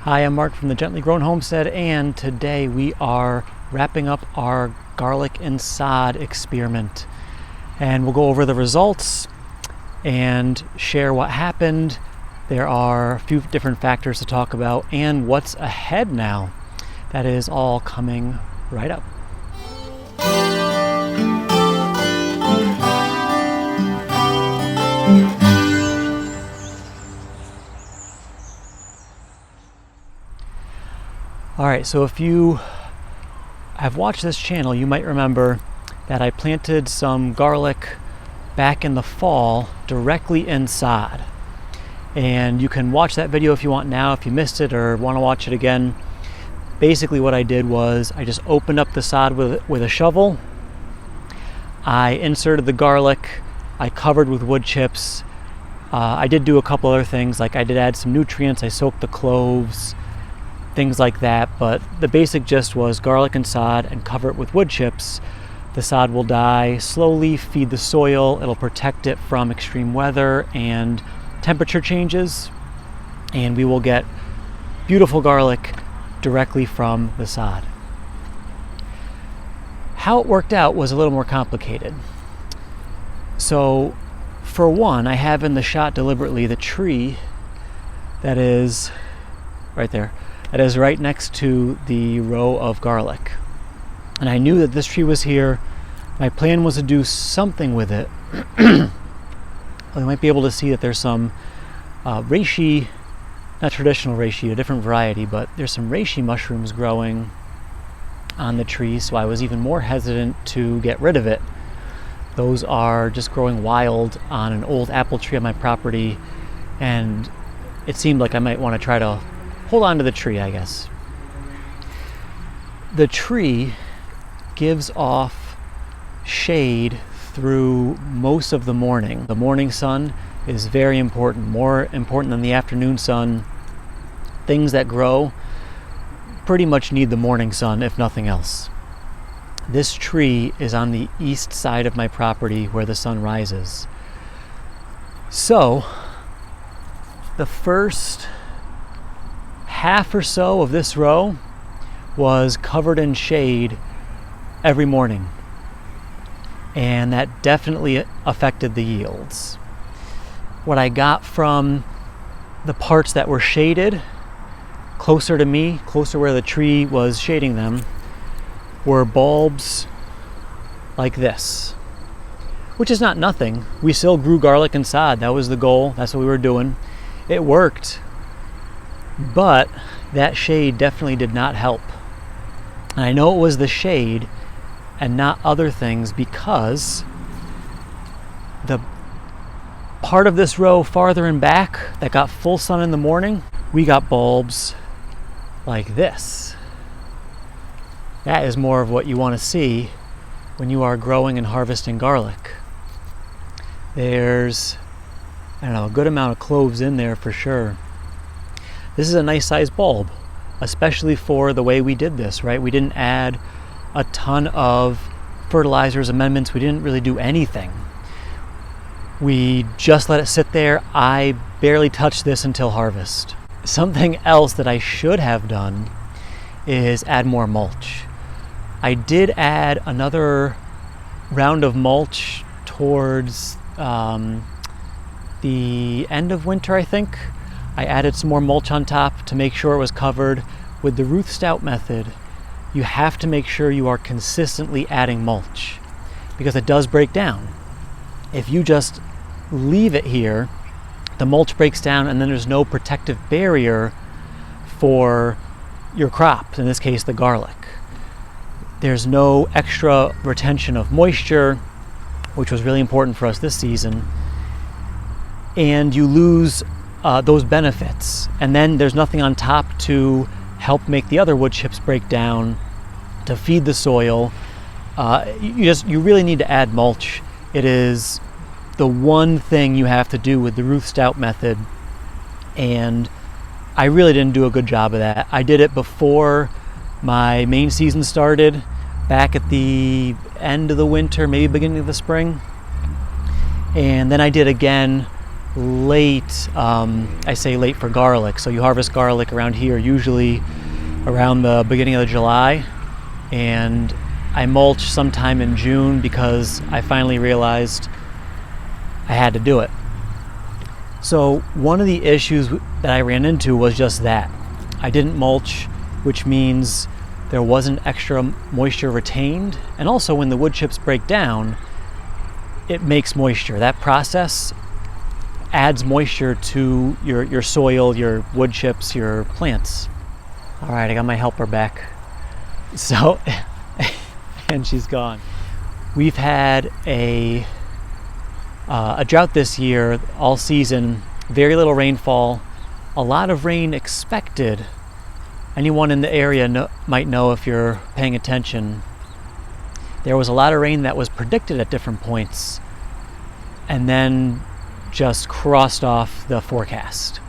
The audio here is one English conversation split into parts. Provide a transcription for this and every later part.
Hi, I'm Mark from the Gently Grown Homestead, and today we are wrapping up our garlic and sod experiment. And we'll go over the results and share what happened. There are a few different factors to talk about and what's ahead now. That is all coming right up. Alright, so if you have watched this channel, you might remember that I planted some garlic back in the fall directly in sod. And you can watch that video if you want now, if you missed it or want to watch it again. Basically what I did was I just opened up the sod with a shovel. I inserted the garlic, I covered with wood chips. I did do a couple other things, like I did add some nutrients, I soaked the cloves, things like that, but the basic gist was garlic and sod and cover it with wood chips. The sod will die slowly, feed the soil, it'll protect it from extreme weather and temperature changes, and we will get beautiful garlic directly from the sod. How it worked out was a little more complicated. So for one, I have in the shot deliberately the tree that is right there. That is right next to the row of garlic. And I knew that this tree was here. My plan was to do something with it. You might be able to see that there's some reishi, not traditional reishi, a different variety, but there's some reishi mushrooms growing on the tree, so I was even more hesitant to get rid of it. Those are just growing wild on an old apple tree on my property, and it seemed like I might want to try to hold on to the tree, I guess. The tree gives off shade through most of the morning. The morning sun is very important, more important than the afternoon sun. Things that grow pretty much need the morning sun, if nothing else. This tree is on the east side of my property where the sun rises. So, the first half or so of this row was covered in shade every morning, and that definitely affected the yields. What I got from the parts that were shaded closer to me, closer where the tree was shading them, were bulbs like this, which is not nothing. We still grew garlic and sod. That was the goal. That's what we were doing. It worked. But that shade definitely did not help. And I know it was the shade and not other things, because the part of this row farther in back that got full sun in the morning, we got bulbs like this. That is more of what you want to see when you are growing and harvesting garlic. There's, I don't know, a good amount of cloves in there for sure. This is a nice sized bulb, especially for the way we did this, right? We didn't add a ton of fertilizers, amendments. We didn't really do anything. We just let it sit there. I barely touched this until harvest. Something else that I should have done is add more mulch. I did add another round of mulch towards the end of winter, I think. I added some more mulch on top to make sure it was covered. With the Ruth Stout Method, you have to make sure you are consistently adding mulch, because it does break down. If you just leave it here, the mulch breaks down and then there's no protective barrier for your crops, in this case the garlic. There's no extra retention of moisture, which was really important for us this season, and you lose those benefits. And then there's nothing on top to help make the other wood chips break down, to feed the soil. You really need to add mulch. It is the one thing you have to do with the Ruth Stout Method, and I really didn't do a good job of that. I did it before my main season started, back at the end of the winter, maybe beginning of the spring, and then I did again late. I say late for garlic. So you harvest garlic around here usually around the beginning of July, and I mulch sometime in June because I finally realized I had to do it. So one of the issues that I ran into was just that. I didn't mulch, which means there wasn't extra moisture retained. And also when the wood chips break down, it makes moisture. That process adds moisture to your soil, your wood chips, your plants. All right, I got my helper back. So, and she's gone. We've had a drought this year, all season, very little rainfall, a lot of rain expected. Anyone in the area might know if you're paying attention. There was a lot of rain that was predicted at different points and then just crossed off the forecast.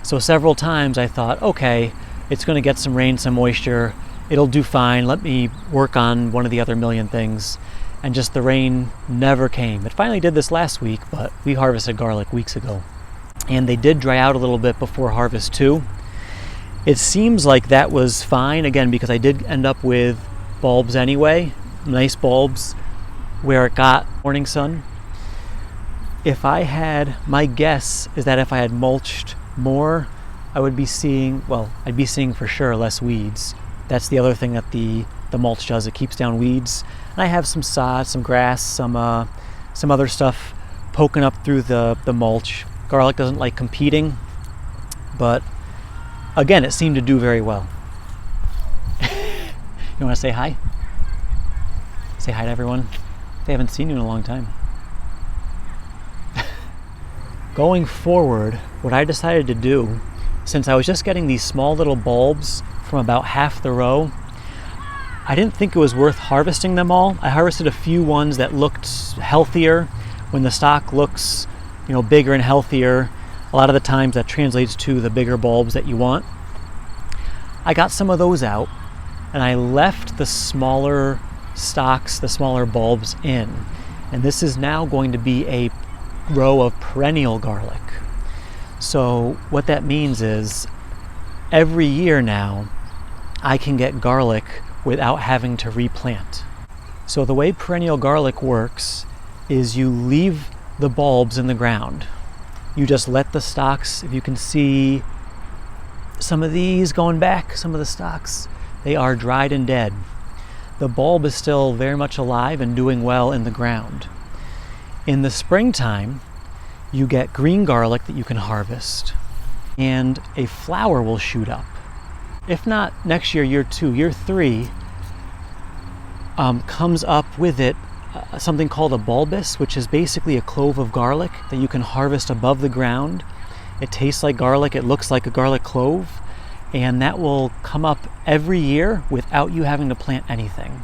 So several times I thought, okay, it's going to get some rain, some moisture, it'll do fine, let me work on one of the other million things. And just the rain never came. It finally did this last week, but we harvested garlic weeks ago. And they did dry out a little bit before harvest too. It seems like that was fine, again, because I did end up with bulbs anyway, nice bulbs, where it got morning sun. My guess is that if I had mulched more, I would be seeing, I'd be seeing for sure less weeds. That's the other thing that the mulch does, it keeps down weeds. And I have some sod, some grass, some other stuff poking up through the mulch. Garlic doesn't like competing, but again, it seemed to do very well. You want to say hi? Say hi to everyone. They haven't seen you in a long time. Going forward, what I decided to do, since I was just getting these small little bulbs from about half the row, I didn't think it was worth harvesting them all. I harvested a few ones that looked healthier. When the stalk looks, bigger and healthier, a lot of the times that translates to the bigger bulbs that you want. I got some of those out, and I left the smaller stalks, the smaller bulbs in. And this is now going to be a row of perennial garlic. So what that means is every year now I can get garlic without having to replant. So the way perennial garlic works is you leave the bulbs in the ground. You just let the stalks, if you can see some of these going back, some of the stalks, they are dried and dead. The bulb is still very much alive and doing well in the ground. In the springtime, you get green garlic that you can harvest, and a flower will shoot up. If not next year, year 2, year 3, comes up with it something called a bulbous, which is basically a clove of garlic that you can harvest above the ground. It tastes like garlic, it looks like a garlic clove, and that will come up every year without you having to plant anything.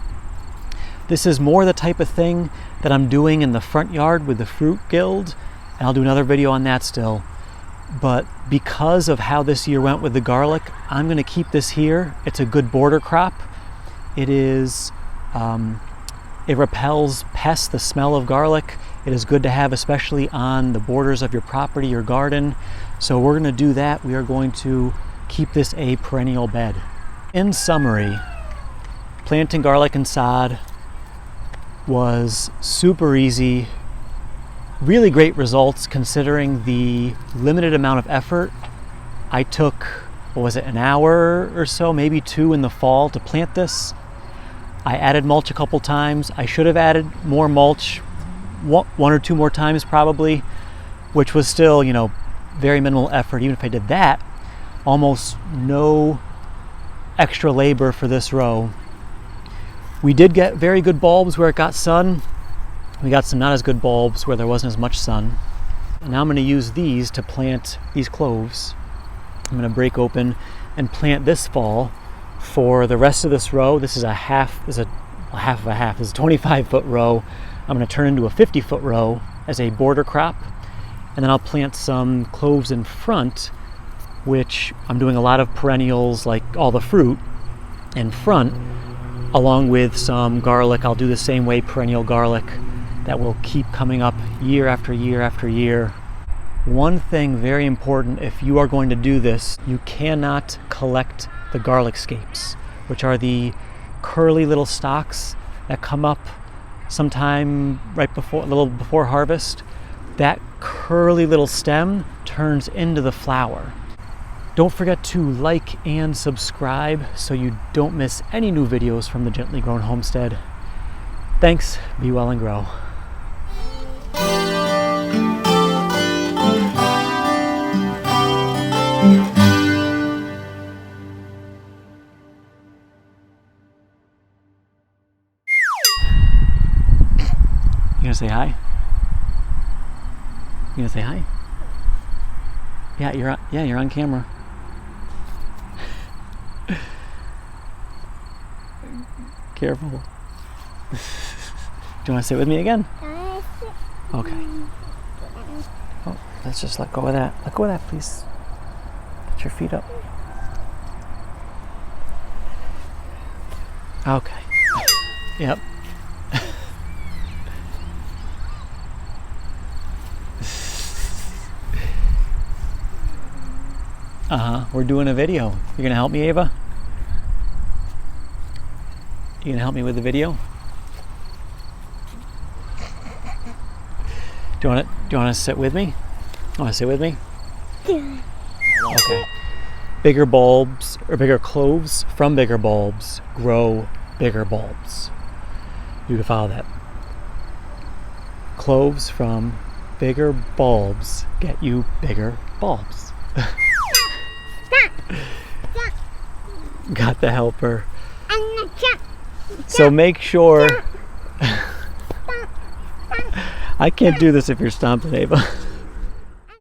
This is more the type of thing that I'm doing in the front yard with the fruit guild, and I'll do another video on that still. But because of how this year went with the garlic, I'm going to keep this here. It's a good border crop. It repels pests, the smell of garlic. It is good to have, especially on the borders of your property or garden. So we're going to do that. We are going to keep this a perennial bed. In summary, planting garlic and sod was super easy. Really great results considering the limited amount of effort. I took, an hour or so, maybe 2 in the fall to plant this. I added mulch a couple times. I should have added more mulch 1 or 2 more times probably, which was still, very minimal effort. Even if I did that, almost no extra labor for this row. We did get very good bulbs where it got sun. We got some not as good bulbs where there wasn't as much sun. And now I'm going to use these to plant these cloves. I'm going to break open and plant this fall for the rest of this row. This is a half of a half. This is a 25-foot row. I'm going to turn into a 50-foot row as a border crop. And then I'll plant some cloves in front, which I'm doing a lot of perennials, like all the fruit in front, along with some garlic. I'll do the same way, perennial garlic that will keep coming up year after year after year. One thing very important, if you are going to do this, you cannot collect the garlic scapes, which are the curly little stalks that come up sometime right before, a little before harvest. That curly little stem turns into the flower. Don't forget to like and subscribe so you don't miss any new videos from the Gently Grown Homestead. Thanks, be well and grow. You gonna say hi? You gonna say hi? Yeah, you're on camera. Careful. Do you want to sit with me again? Okay. Oh, let's just let go of that. Let go of that, please. Get your feet up. Okay. Yep. We're doing a video. You're gonna help me, Ava? You gonna help me with the video? Do you want to sit with me? Want to sit with me? Okay. Bigger bulbs or bigger cloves from bigger bulbs grow bigger bulbs. You can follow that. Cloves from bigger bulbs get you bigger bulbs. Got the helper. So make sure. I can't do this if you're stomping, Ava.